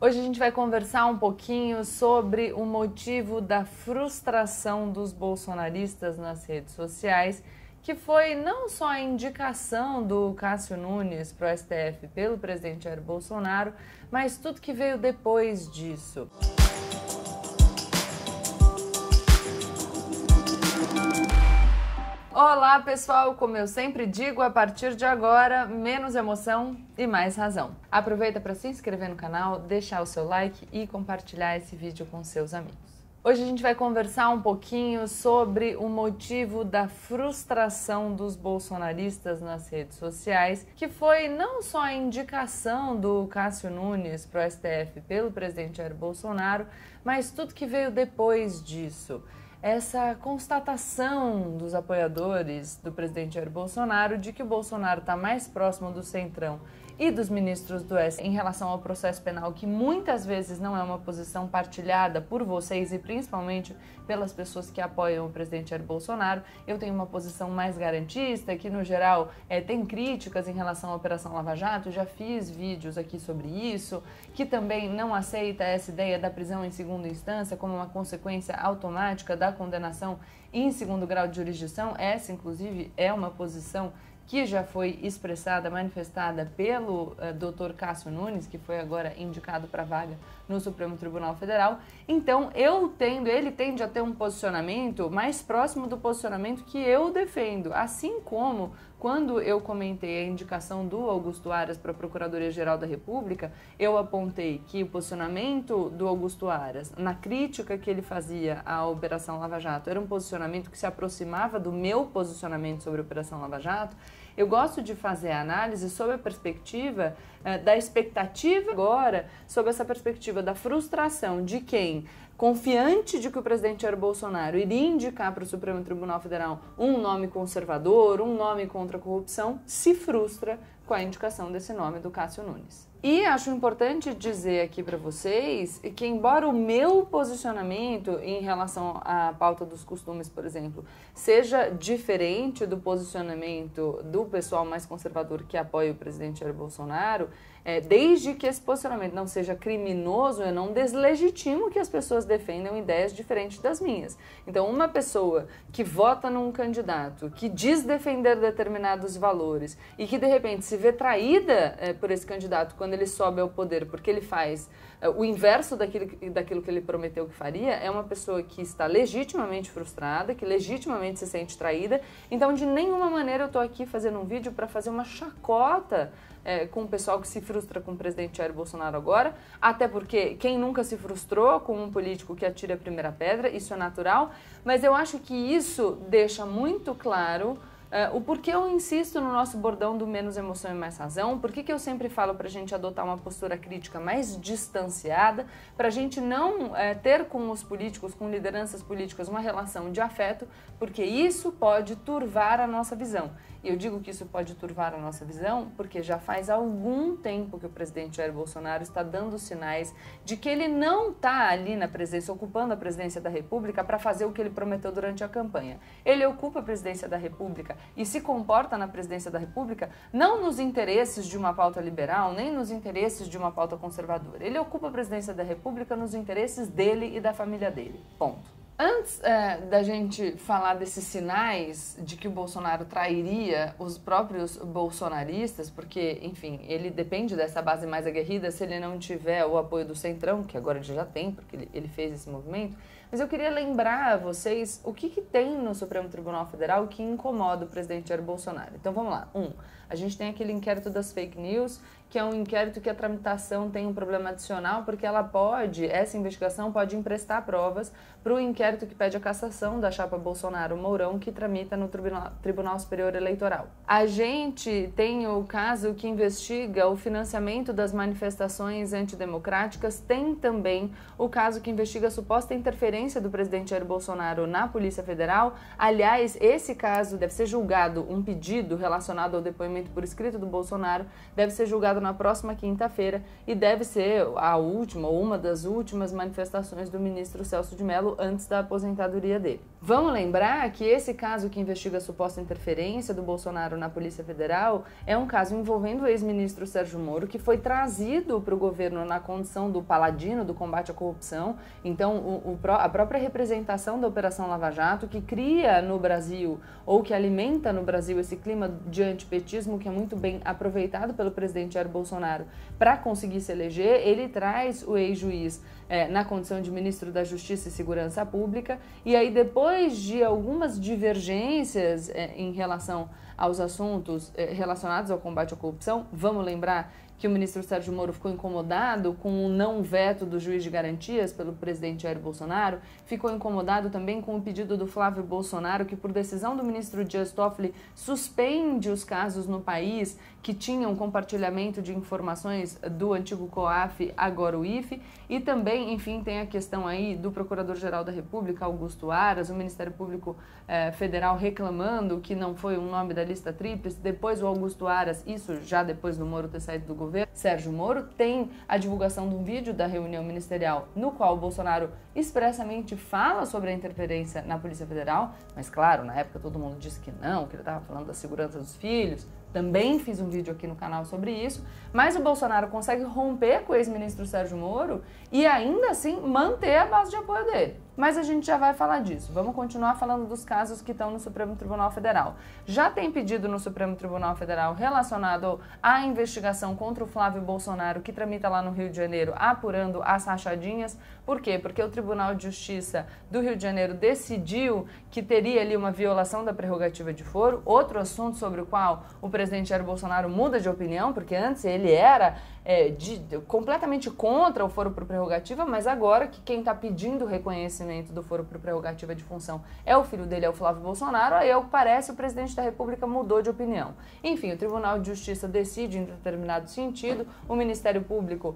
Hoje a gente vai conversar um pouquinho sobre o motivo da frustração dos bolsonaristas nas redes sociais, que foi não só a indicação do Cássio Nunes para o STF pelo presidente Jair Bolsonaro, mas tudo que veio depois disso. Olá pessoal, como eu sempre digo, a partir de agora, menos emoção e mais razão. Aproveita para se inscrever no canal, deixar o seu like e compartilhar esse vídeo com seus amigos. Hoje a gente vai conversar um pouquinho sobre o motivo da frustração dos bolsonaristas nas redes sociais, que foi não só a indicação do Cássio Nunes para o STF pelo presidente Jair Bolsonaro, mas tudo que veio depois disso. Essa constatação dos apoiadores do presidente Jair Bolsonaro de que o Bolsonaro está mais próximo do Centrão e dos ministros do STF em relação ao processo penal, que muitas vezes não é uma posição partilhada por vocês e principalmente pelas pessoas que apoiam o presidente Jair Bolsonaro. Eu tenho uma posição mais garantista, que no geral tem críticas em relação à Operação Lava Jato, já fiz vídeos aqui sobre isso, que também não aceita essa ideia da prisão em segunda instância como uma consequência automática da condenação em segundo grau de jurisdição. Essa, inclusive, é uma posição que já foi expressada, manifestada pelo Dr. Cássio Nunes, que foi agora indicado para a vaga no Supremo Tribunal Federal. Então, ele tende a ter um posicionamento mais próximo do posicionamento que eu defendo, assim como quando eu comentei a indicação do Augusto Aras para a Procuradoria-Geral da República, eu apontei que o posicionamento do Augusto Aras, na crítica que ele fazia à Operação Lava Jato, era um posicionamento que se aproximava do meu posicionamento sobre a Operação Lava Jato. Eu gosto de fazer a análise sob a perspectiva da expectativa agora, sob essa perspectiva da frustração de quem, confiante de que o presidente Jair Bolsonaro iria indicar para o Supremo Tribunal Federal um nome conservador, um nome contra a corrupção, se frustra com a indicação desse nome do Cássio Nunes. E acho importante dizer aqui para vocês que, embora o meu posicionamento em relação à pauta dos costumes, por exemplo, seja diferente do posicionamento do pessoal mais conservador que apoia o presidente Jair Bolsonaro, desde que esse posicionamento não seja criminoso, eu não deslegitimo que as pessoas defendam ideias diferentes das minhas. Então, uma pessoa que vota num candidato, que diz defender determinados valores e que, de repente, se vê traída por esse candidato quando ele sobe ao poder, porque ele faz o inverso daquilo que ele prometeu que faria, é uma pessoa que está legitimamente frustrada, que legitimamente se sente traída. Então, de nenhuma maneira eu estou aqui fazendo um vídeo para fazer uma chacota com o pessoal que se frustra com o presidente Jair Bolsonaro agora, até porque quem nunca se frustrou com um político que atira a primeira pedra, isso é natural, mas eu acho que isso deixa muito claro o porquê eu insisto no nosso bordão do menos emoção e mais razão, por que eu sempre falo para a gente adotar uma postura crítica mais distanciada, para a gente não ter com os políticos, com lideranças políticas, uma relação de afeto, porque isso pode turvar a nossa visão. E eu digo que isso pode turvar a nossa visão porque já faz algum tempo que o presidente Jair Bolsonaro está dando sinais de que ele não está ali na presidência, ocupando a presidência da República para fazer o que ele prometeu durante a campanha. Ele ocupa a presidência da República e se comporta na presidência da República não nos interesses de uma pauta liberal, nem nos interesses de uma pauta conservadora. Ele ocupa a presidência da República nos interesses dele e da família dele. Ponto. Antes da gente falar desses sinais de que o Bolsonaro trairia os próprios bolsonaristas, porque, enfim, ele depende dessa base mais aguerrida se ele não tiver o apoio do Centrão, que agora ele já tem, porque ele fez esse movimento, mas eu queria lembrar a vocês o que tem no Supremo Tribunal Federal que incomoda o presidente Jair Bolsonaro. Então vamos lá. A gente tem aquele inquérito das fake news, que é um inquérito que a tramitação tem um problema adicional, porque essa investigação pode emprestar provas para o inquérito que pede a cassação da chapa Bolsonaro-Mourão, que tramita no Tribunal Superior Eleitoral. A gente tem o caso que investiga o financiamento das manifestações antidemocráticas, tem também o caso que investiga a suposta interferência interferência do presidente Jair Bolsonaro na Polícia Federal. Aliás, esse caso deve ser julgado, um pedido relacionado ao depoimento por escrito do Bolsonaro, deve ser julgado na próxima quinta-feira e deve ser a última ou uma das últimas manifestações do ministro Celso de Mello antes da aposentadoria dele. Vamos lembrar que esse caso que investiga a suposta interferência do Bolsonaro na Polícia Federal é um caso envolvendo o ex-ministro Sérgio Moro, que foi trazido para o governo na condição do paladino do combate à corrupção. Então, a própria representação da Operação Lava Jato, que cria no Brasil, ou que alimenta no Brasil esse clima de antipetismo que é muito bem aproveitado pelo presidente Jair Bolsonaro para conseguir se eleger, ele traz o ex-juiz na condição de ministro da Justiça e Segurança Pública, e aí depois de algumas divergências em relação aos assuntos relacionados ao combate à corrupção, vamos lembrar que o ministro Sérgio Moro ficou incomodado com o não veto do juiz de garantias pelo presidente Jair Bolsonaro, ficou incomodado também com o pedido do Flávio Bolsonaro, que por decisão do ministro Dias Toffoli suspende os casos no país que tinham compartilhamento de informações do antigo COAF, agora o IFE, e também, enfim, tem a questão aí do Procurador-Geral da República, Augusto Aras, o Ministério Público Federal reclamando que não foi um nome da lista tríplice, depois o Augusto Aras, isso já depois do Moro ter saído do governo, Sérgio Moro, tem a divulgação de um vídeo da reunião ministerial no qual o Bolsonaro expressamente fala sobre a interferência na Polícia Federal, mas claro, na época todo mundo disse que não, que ele estava falando da segurança dos filhos. Também fiz um vídeo aqui no canal sobre isso, mas o Bolsonaro consegue romper com o ex-ministro Sérgio Moro e ainda assim manter a base de apoio dele. Mas a gente já vai falar disso. Vamos continuar falando dos casos que estão no Supremo Tribunal Federal. Já tem pedido no Supremo Tribunal Federal relacionado à investigação contra o Flávio Bolsonaro, que tramita lá no Rio de Janeiro, apurando as rachadinhas. Por quê? Porque o Tribunal de Justiça do Rio de Janeiro decidiu que teria ali uma violação da prerrogativa de foro, outro assunto sobre o qual o presidente Jair Bolsonaro muda de opinião, porque antes ele era completamente contra o foro por prerrogativa, mas agora que quem está pedindo o reconhecimento do foro por prerrogativa de função é o filho dele, é o Flávio Bolsonaro, aí ao que parece o presidente da República mudou de opinião. Enfim, o Tribunal de Justiça decide em determinado sentido, o Ministério Público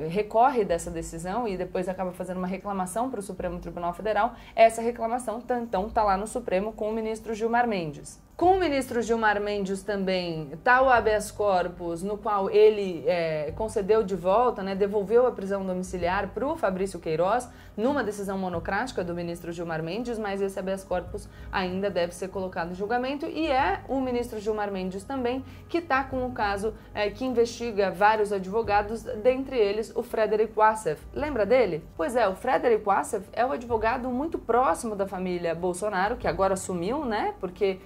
recorre dessa decisão e depois acaba fazendo uma reclamação para o Supremo Tribunal Federal. Essa reclamação, então, está lá no Supremo com o ministro Gilmar Mendes. Com o ministro Gilmar Mendes também está o habeas corpus, no qual ele concedeu de volta, devolveu a prisão domiciliar para o Fabrício Queiroz, numa decisão monocrática do ministro Gilmar Mendes, mas esse habeas corpus ainda deve ser colocado em julgamento, e é o ministro Gilmar Mendes também que está com o caso que investiga vários advogados, dentre eles o Frederic Wassef. Lembra dele? Pois é, o Frederic Wassef é o advogado muito próximo da família Bolsonaro, que agora sumiu, porque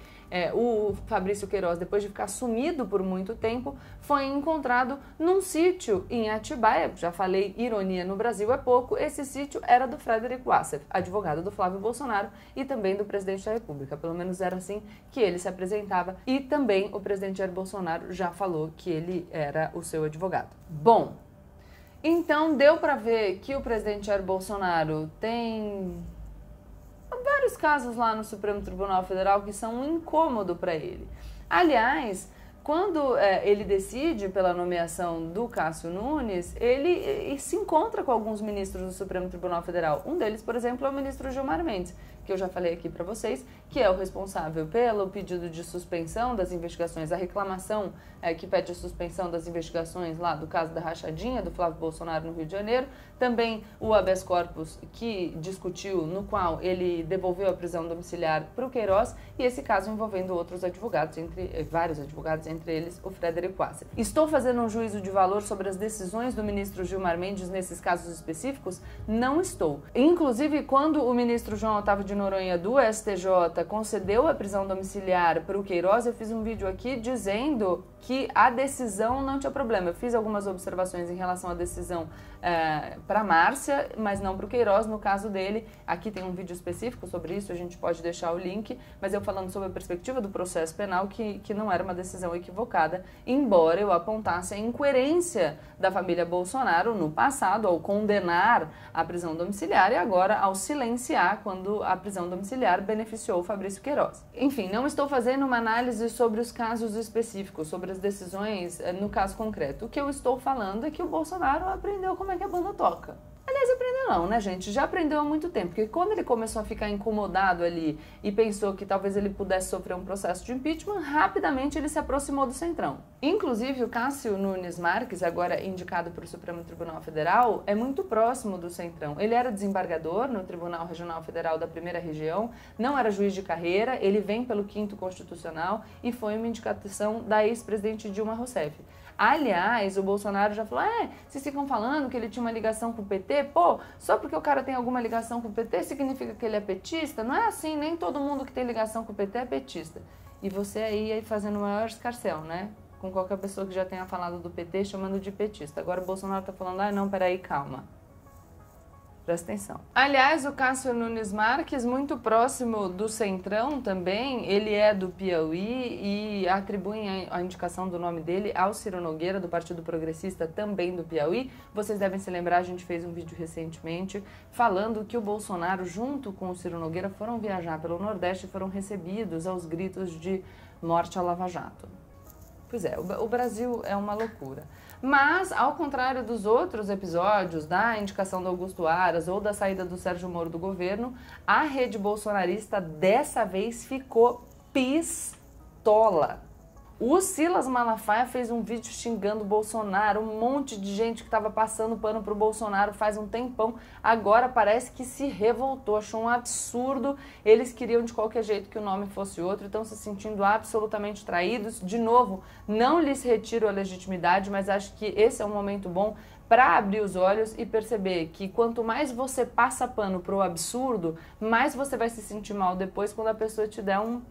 o Fabrício Queiroz, depois de ficar sumido por muito tempo, foi encontrado num sítio em Atibaia. Já falei, ironia no Brasil é pouco, esse sítio era do Frederic Wassef, advogado do Flávio Bolsonaro e também do presidente da República. Pelo menos era assim que ele se apresentava, e também o presidente Jair Bolsonaro já falou que ele era o seu advogado. Bom, então deu para ver que o presidente Jair Bolsonaro tem vários casos lá no Supremo Tribunal Federal que são um incômodo para ele. Aliás, quando ele decide pela nomeação do Cássio Nunes, ele se encontra com alguns ministros do Supremo Tribunal Federal. Um deles, por exemplo, é o ministro Gilmar Mendes, que eu já falei aqui para vocês, que é o responsável pelo pedido de suspensão das investigações, a reclamação que pede a suspensão das investigações lá do caso da rachadinha do Flávio Bolsonaro no Rio de Janeiro, também o habeas corpus que discutiu, no qual ele devolveu a prisão domiciliar para o Queiroz, e esse caso envolvendo outros advogados, vários advogados, entre eles o Frederic Wassef. Estou fazendo um juízo de valor sobre as decisões do ministro Gilmar Mendes nesses casos específicos? Não estou. Inclusive, quando o ministro João Otávio de Noronha do STJ concedeu a prisão domiciliar para o Queiroz, eu fiz um vídeo aqui dizendo que a decisão não tinha problema. Eu fiz algumas observações em relação à decisão para a Márcia, mas não para o Queiroz, no caso dele. Aqui tem um vídeo específico sobre isso, a gente pode deixar o link, mas eu falando sobre a perspectiva do processo penal, que não era uma decisão equivocada, embora eu apontasse a incoerência da família Bolsonaro no passado ao condenar a prisão domiciliar e agora ao silenciar quando a prisão domiciliar beneficiou o Fabrício Queiroz. Enfim, não estou fazendo uma análise sobre os casos específicos, sobre as decisões no caso concreto. O que eu estou falando é que o Bolsonaro aprendeu como é que a banda toca. Aliás, aprender não, né, gente? Já aprendeu há muito tempo, porque quando ele começou a ficar incomodado ali e pensou que talvez ele pudesse sofrer um processo de impeachment, rapidamente ele se aproximou do Centrão. Inclusive, o Cássio Nunes Marques, agora indicado para o Supremo Tribunal Federal, é muito próximo do Centrão. Ele era desembargador no Tribunal Regional Federal da Primeira Região, não era juiz de carreira, ele vem pelo 5º Constitucional e foi uma indicação da ex-presidente Dilma Rousseff. Aliás, o Bolsonaro já falou, vocês ficam falando que ele tinha uma ligação com o PT? Pô, só porque o cara tem alguma ligação com o PT significa que ele é petista? Não é assim, nem todo mundo que tem ligação com o PT é petista. E você aí fazendo o maior escarcéu, né? Com qualquer pessoa que já tenha falado do PT, chamando de petista. Agora o Bolsonaro tá falando, não, peraí, calma. Presta atenção. Aliás, o Cássio Nunes Marques, muito próximo do Centrão também, ele é do Piauí e atribuem a indicação do nome dele ao Ciro Nogueira, do Partido Progressista, também do Piauí. Vocês devem se lembrar, a gente fez um vídeo recentemente falando que o Bolsonaro, junto com o Ciro Nogueira, foram viajar pelo Nordeste e foram recebidos aos gritos de morte à Lava Jato. Pois é, o Brasil é uma loucura. Mas, ao contrário dos outros episódios, da indicação do Augusto Aras ou da saída do Sérgio Moro do governo, a rede bolsonarista dessa vez ficou pistola. O Silas Malafaia fez um vídeo xingando o Bolsonaro, um monte de gente que estava passando pano pro Bolsonaro faz um tempão, agora parece que se revoltou, achou um absurdo, eles queriam de qualquer jeito que o nome fosse outro, estão se sentindo absolutamente traídos. De novo, não lhes retiro a legitimidade, mas acho que esse é um momento bom para abrir os olhos e perceber que quanto mais você passa pano pro absurdo, mais você vai se sentir mal depois quando a pessoa te der um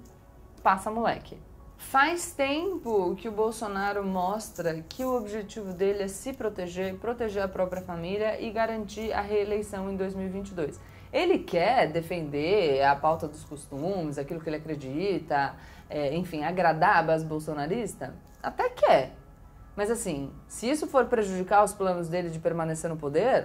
passa-moleque. Faz tempo que o Bolsonaro mostra que o objetivo dele é se proteger, proteger a própria família e garantir a reeleição em 2022. Ele quer defender a pauta dos costumes, aquilo que ele acredita, enfim, agradar a base bolsonarista? Até quer. Mas assim, se isso for prejudicar os planos dele de permanecer no poder...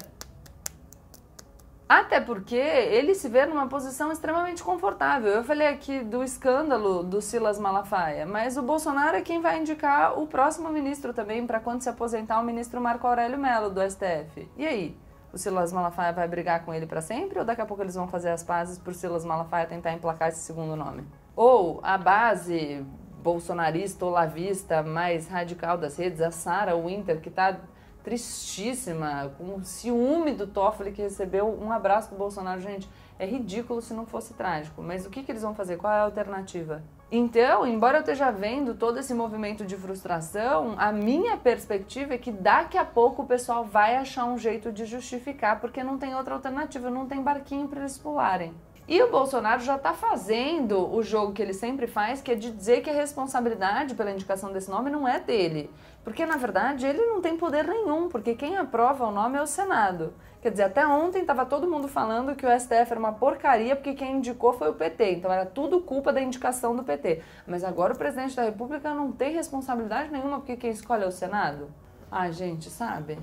Até porque ele se vê numa posição extremamente confortável. Eu falei aqui do escândalo do Silas Malafaia, mas o Bolsonaro é quem vai indicar o próximo ministro também, para quando se aposentar, o ministro Marco Aurélio Mello, do STF. E aí? O Silas Malafaia vai brigar com ele para sempre ou daqui a pouco eles vão fazer as pazes pro Silas Malafaia tentar emplacar esse segundo nome? Ou a base bolsonarista ou lavista mais radical das redes, a Sarah Winter, que tá tristíssima, com ciúme do Toffoli, que recebeu um abraço do Bolsonaro. Gente, é ridículo se não fosse trágico, mas o que eles vão fazer? Qual é a alternativa? Então, embora eu esteja vendo todo esse movimento de frustração, a minha perspectiva é que daqui a pouco o pessoal vai achar um jeito de justificar, porque não tem outra alternativa, não tem barquinho para eles pularem. E o Bolsonaro já está fazendo o jogo que ele sempre faz, que é de dizer que a responsabilidade pela indicação desse nome não é dele. Porque, na verdade, ele não tem poder nenhum, porque quem aprova o nome é o Senado. Quer dizer, até ontem estava todo mundo falando que o STF era uma porcaria porque quem indicou foi o PT. Então era tudo culpa da indicação do PT. Mas agora o presidente da República não tem responsabilidade nenhuma porque quem escolhe é o Senado? Ai, gente, sabe?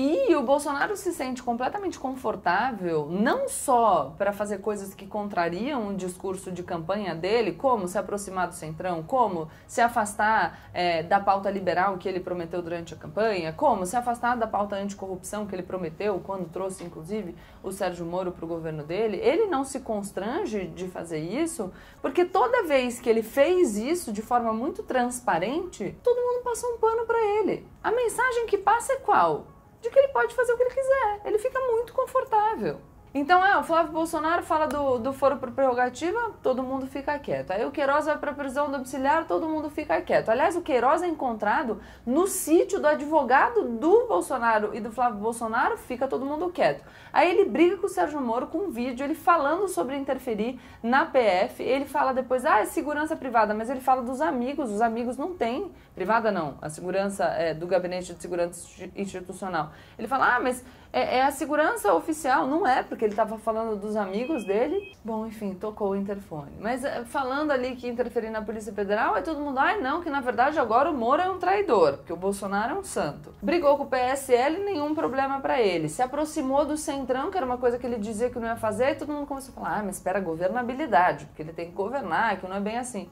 E o Bolsonaro se sente completamente confortável, não só para fazer coisas que contrariam o discurso de campanha dele, como se aproximar do Centrão, como se afastar da pauta liberal que ele prometeu durante a campanha, como se afastar da pauta anticorrupção que ele prometeu quando trouxe, inclusive, o Sérgio Moro para o governo dele. Ele não se constrange de fazer isso, porque toda vez que ele fez isso de forma muito transparente, todo mundo passou um pano para ele. A mensagem que passa é qual? De que ele pode fazer o que ele quiser. Ele fica muito confortável. Então, o Flávio Bolsonaro fala do foro por prerrogativa, todo mundo fica quieto. Aí o Queiroz vai para a prisão domiciliar, todo mundo fica quieto. Aliás, o Queiroz é encontrado no sítio do advogado do Bolsonaro e do Flávio Bolsonaro, fica todo mundo quieto. Aí ele briga com o Sérgio Moro com um vídeo, ele falando sobre interferir na PF, ele fala depois, é segurança privada, mas ele fala dos amigos, os amigos não têm, privada não, a segurança do Gabinete de Segurança Institucional. Ele fala, mas é a segurança oficial, não é, porque ele estava falando dos amigos dele. Bom, enfim, tocou o interfone. Mas falando ali que interferir na Polícia Federal, aí todo mundo, não, que na verdade agora o Moro é um traidor, porque o Bolsonaro é um santo. Brigou com o PSL, nenhum problema pra ele. Se aproximou do Centrão, que era uma coisa que ele dizia que não ia fazer, e todo mundo começou a falar, mas espera, governabilidade, porque ele tem que governar, que não é bem assim.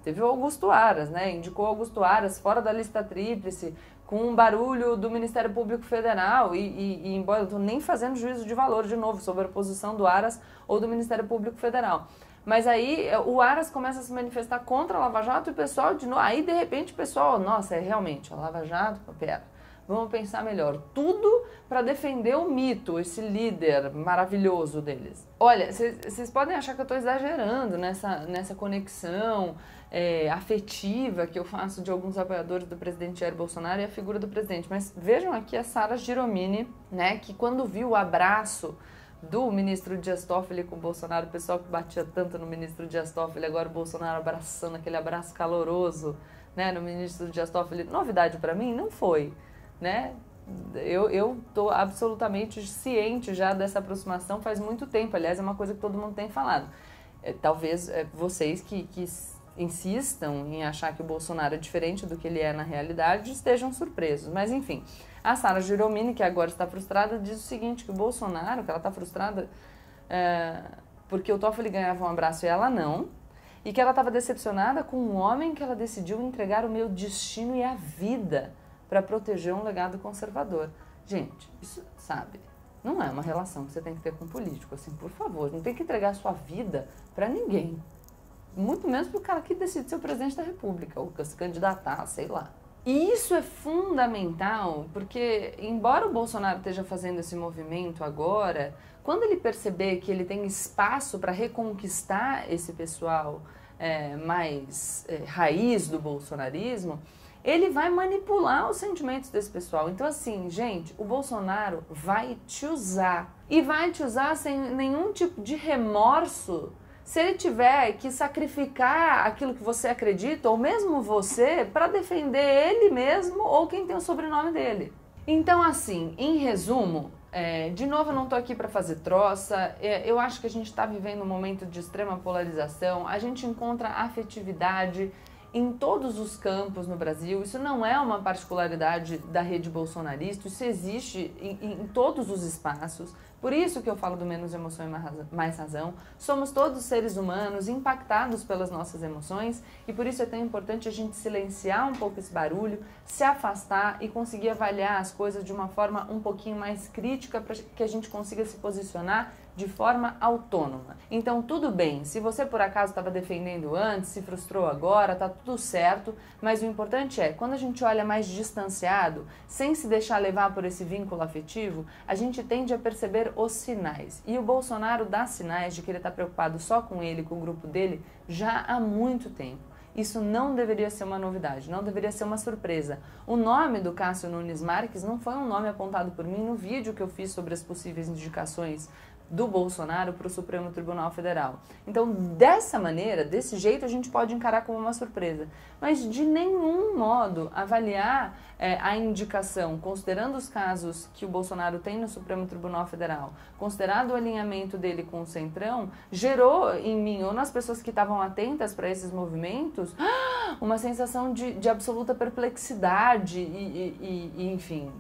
Teve o Augusto Aras, né? Indicou o Augusto Aras fora da lista tríplice com um barulho do Ministério Público Federal, e embora eu estou nem fazendo juízo de valor de novo sobre a posição do Aras ou do Ministério Público Federal. Mas aí o Aras começa a se manifestar contra a Lava Jato e o pessoal de novo. Aí de repente o pessoal, nossa, é realmente a Lava Jato, pera, vamos pensar melhor. Tudo para defender o mito, esse líder maravilhoso deles. Olha, vocês podem achar que eu estou exagerando nessa conexão afetiva que eu faço de alguns apoiadores do presidente Jair Bolsonaro e a figura do presidente. Mas vejam aqui a Sara Giromini, né, que quando viu o abraço do ministro Dias Toffoli com o Bolsonaro, o pessoal que batia tanto no ministro Dias Toffoli, agora o Bolsonaro abraçando, aquele abraço caloroso, né, no ministro Dias Toffoli, novidade para mim? Não foi, né? Eu tô absolutamente ciente já dessa aproximação faz muito tempo, aliás, é uma coisa que todo mundo tem falado. Talvez vocês que insistam em achar que o Bolsonaro é diferente do que ele é na realidade estejam surpresos, mas enfim. A Sara Giromini, que agora está frustrada, diz o seguinte, que o Bolsonaro, que ela está frustrada porque o Toffoli ganhava um abraço e ela não, e que ela estava decepcionada com um homem que ela decidiu entregar o meu destino e a vida para proteger um legado conservador. Gente, isso, sabe, não é uma relação que você tem que ter com um político, assim, por favor, não tem que entregar a sua vida para ninguém. Muito menos para o cara que decide ser o presidente da República, ou se candidatar, sei lá. E isso é fundamental, porque embora o Bolsonaro esteja fazendo esse movimento agora, quando ele perceber que ele tem espaço para reconquistar esse pessoal mais raiz do bolsonarismo, ele vai manipular os sentimentos desse pessoal. Então assim, gente, o Bolsonaro vai te usar. E vai te usar sem nenhum tipo de remorso. Se ele tiver que sacrificar aquilo que você acredita, ou mesmo você, para defender ele mesmo ou quem tem o sobrenome dele. Então, assim, em resumo, de novo, eu não estou aqui para fazer troça, eu acho que a gente está vivendo um momento de extrema polarização, a gente encontra afetividade em todos os campos no Brasil, isso não é uma particularidade da rede bolsonarista, isso existe em todos os espaços, por isso que eu falo do menos emoção e mais razão, somos todos seres humanos impactados pelas nossas emoções e por isso é tão importante a gente silenciar um pouco esse barulho, se afastar e conseguir avaliar as coisas de uma forma um pouquinho mais crítica para que a gente consiga se posicionar de forma autônoma. Então tudo bem, se você por acaso estava defendendo antes, se frustrou agora, tá tudo certo, mas o importante é, quando a gente olha mais distanciado, sem se deixar levar por esse vínculo afetivo, a gente tende a perceber os sinais. E o Bolsonaro dá sinais de que ele está preocupado só com ele, com o grupo dele, já há muito tempo. Isso não deveria ser uma novidade, não deveria ser uma surpresa. O nome do Cássio Nunes Marques não foi um nome apontado por mim no vídeo que eu fiz sobre as possíveis indicações do Bolsonaro para o Supremo Tribunal Federal. Então, dessa maneira, desse jeito, a gente pode encarar como uma surpresa. Mas, de nenhum modo, avaliar a indicação, considerando os casos que o Bolsonaro tem no Supremo Tribunal Federal, considerado o alinhamento dele com o Centrão, gerou em mim, ou nas pessoas que estavam atentas para esses movimentos, uma sensação de absoluta perplexidade e enfim,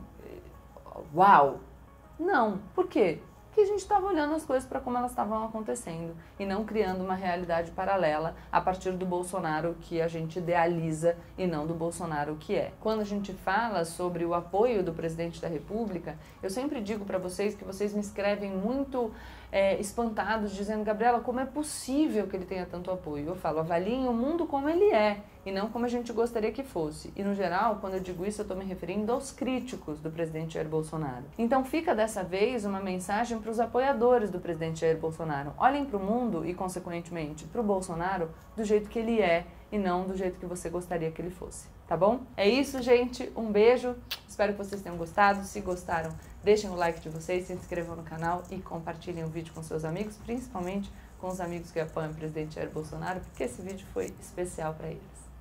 uau! Não, por quê? Que a gente estava olhando as coisas para como elas estavam acontecendo e não criando uma realidade paralela a partir do Bolsonaro que a gente idealiza e não do Bolsonaro que é. Quando a gente fala sobre o apoio do presidente da República, eu sempre digo para vocês que vocês me escrevem muito espantados, dizendo, Gabriela, como é possível que ele tenha tanto apoio? Eu falo, avaliem o mundo como ele é e não como a gente gostaria que fosse. E, no geral, quando eu digo isso, eu estou me referindo aos críticos do presidente Jair Bolsonaro. Então, fica dessa vez uma mensagem para os apoiadores do presidente Jair Bolsonaro. Olhem para o mundo e, consequentemente, para o Bolsonaro do jeito que ele é e não do jeito que você gostaria que ele fosse. Tá bom? É isso, gente. Um beijo. Espero que vocês tenham gostado. Se gostaram, deixem o like de vocês, se inscrevam no canal e compartilhem o vídeo com seus amigos, principalmente com os amigos que apoiam o presidente Jair Bolsonaro, porque esse vídeo foi especial para ele.